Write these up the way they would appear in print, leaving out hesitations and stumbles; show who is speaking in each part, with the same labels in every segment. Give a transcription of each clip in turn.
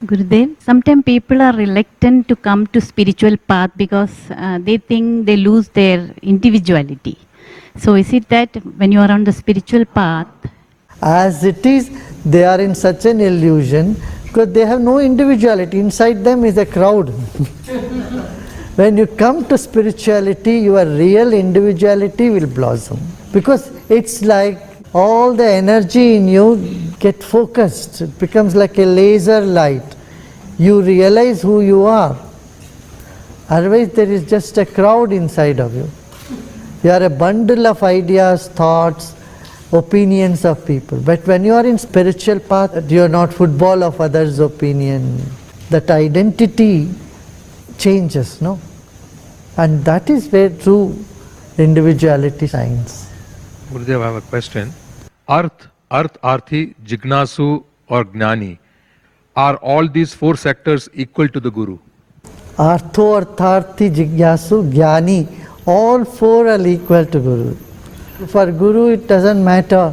Speaker 1: Gurudev, sometimes people are reluctant to come to spiritual path because they think they lose their individuality. So is it that when you are on the spiritual path?
Speaker 2: As it is, they are in such an illusion because they have no individuality. Inside them is a crowd. When you come to spirituality, your real individuality will blossom. Because it's like all the energy in you get focused. It becomes like a laser light. You realize who you are. Otherwise, there is just a crowd inside of you. You are a bundle of ideas, thoughts, opinions of people. But when you are in spiritual path, you are not football of others' opinion. That identity changes, no? And that is where true individuality shines.
Speaker 3: Gurudev, I have a question. Arth, Arthi, Jignasu or Gnani, are all these four sectors equal to the Guru?
Speaker 2: Artho, Artharthi, Jigyasu, Jnani, all four are equal to Guru. For Guru it doesn't matter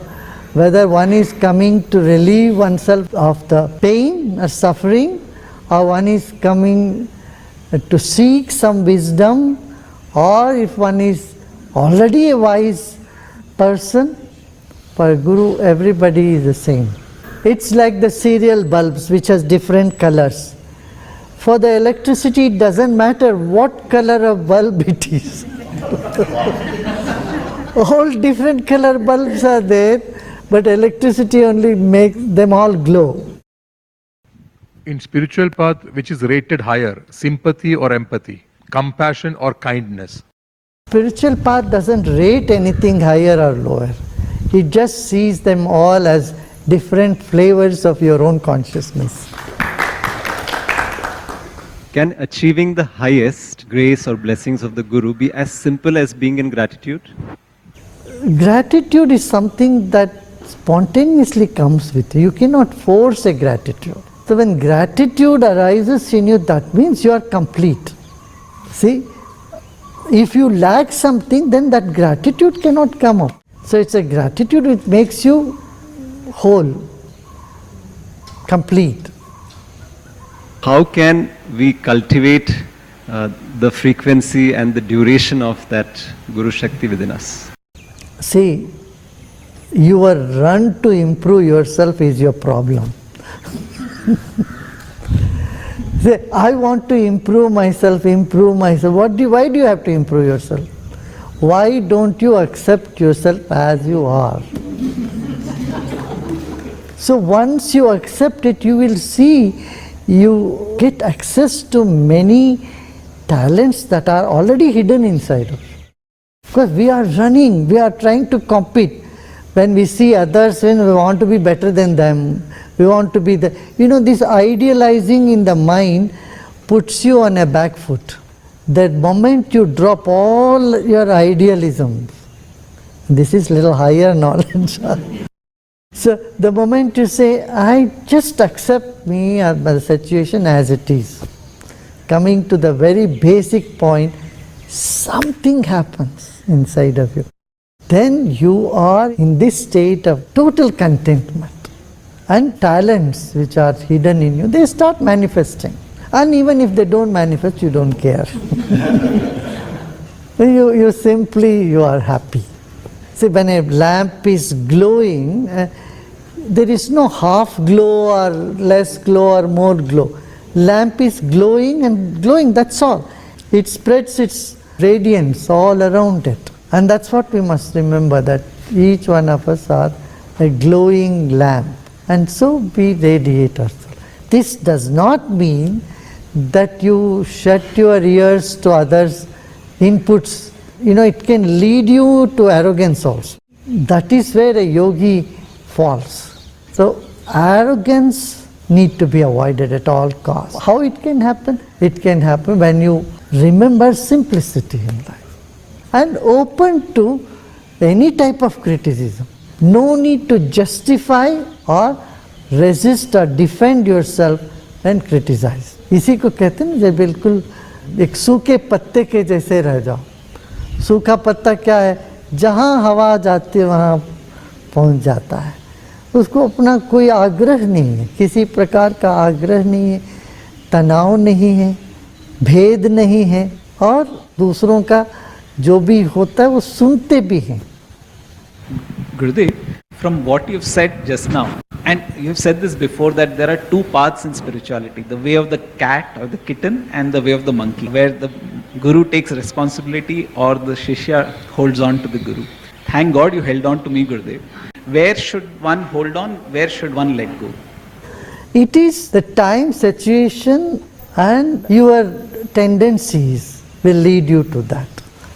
Speaker 2: whether one is coming to relieve oneself of the pain or suffering, or one is coming to seek some wisdom, or if one is already a wise person. For Guru everybody is the same. It's like the serial bulbs which has different colors. For the electricity it doesn't matter what color of bulb it is. All different color bulbs are there, but electricity only makes them all glow.
Speaker 3: In spiritual path, which is rated higher, sympathy or empathy, compassion or kindness?
Speaker 2: Spiritual path doesn't rate anything higher or lower. It just sees them all as different flavors of your own consciousness.
Speaker 4: Can achieving the highest grace or blessings of the Guru be as simple as being in gratitude?
Speaker 2: Gratitude is something that spontaneously comes with you. You cannot force a gratitude. So when gratitude arises in you, that means you are complete. See, if you lack something, then that gratitude cannot come up. So it's a gratitude which makes you whole, complete.
Speaker 4: How can we cultivate the frequency and the duration of that Guru Shakti within us?
Speaker 2: See, your run to improve yourself is your problem. Say, I want to improve myself. Why do you have to improve yourself? Why don't you accept yourself as you are? So once you accept it, you will see you get access to many talents that are already hidden inside of you. Because we are running, we are trying to compete. When we see others, when we want to be better than them, we want to be the... You know, this idealizing in the mind puts you on a back foot. That moment you drop all your idealism, this is little higher knowledge. So the moment you say, I just accept me or the situation as it is, coming to the very basic point, something happens inside of you. Then you are in this state of total contentment. And talents which are hidden in you, they start manifesting. And even if they don't manifest, you don't care. You are happy. See, when a lamp is glowing, there is no half glow or less glow or more glow. Lamp is glowing and glowing, that's all. It spreads its radiance all around it. And that's what we must remember, that each one of us are a glowing lamp. And so we radiate ourselves. This does not mean that you shut your ears to others' inputs. You know, it can lead you to arrogance also. That is where a yogi falls. So arrogance needs to be avoided at all costs. How it can happen? It can happen when you remember simplicity in life and open to any type of criticism. No need to justify or resist or defend yourself and criticize. इसी को कहते हैं जब बिल्कुल एक सूखे पत्ते के जैसे रह जाओ. सूखा पत्ता क्या है? जहाँ हवा जाती है वहाँ पहुँच जाता है. उसको अपना कोई आग्रह नहीं है, किसी प्रकार का आग्रह नहीं है, तनाव नहीं है, भेद नहीं है, और दूसरों का जो भी होता है वो सुनते भी हैं।
Speaker 5: Gurudev, from what you've said just now, and you've said this before, that there are two paths in spirituality, the way of the cat or the kitten and the way of the monkey, where the guru takes responsibility or the shishya holds on to the guru. Thank God you held on to me, Gurudev. Where should one hold on? Where should one let go?
Speaker 2: It is the time, situation and your tendencies will lead you to that.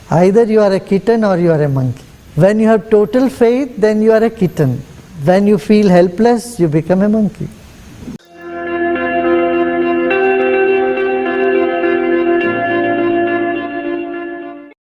Speaker 2: Either you are a kitten or you are a monkey. When you have total faith, then you are a kitten. When you feel helpless, you become a monkey.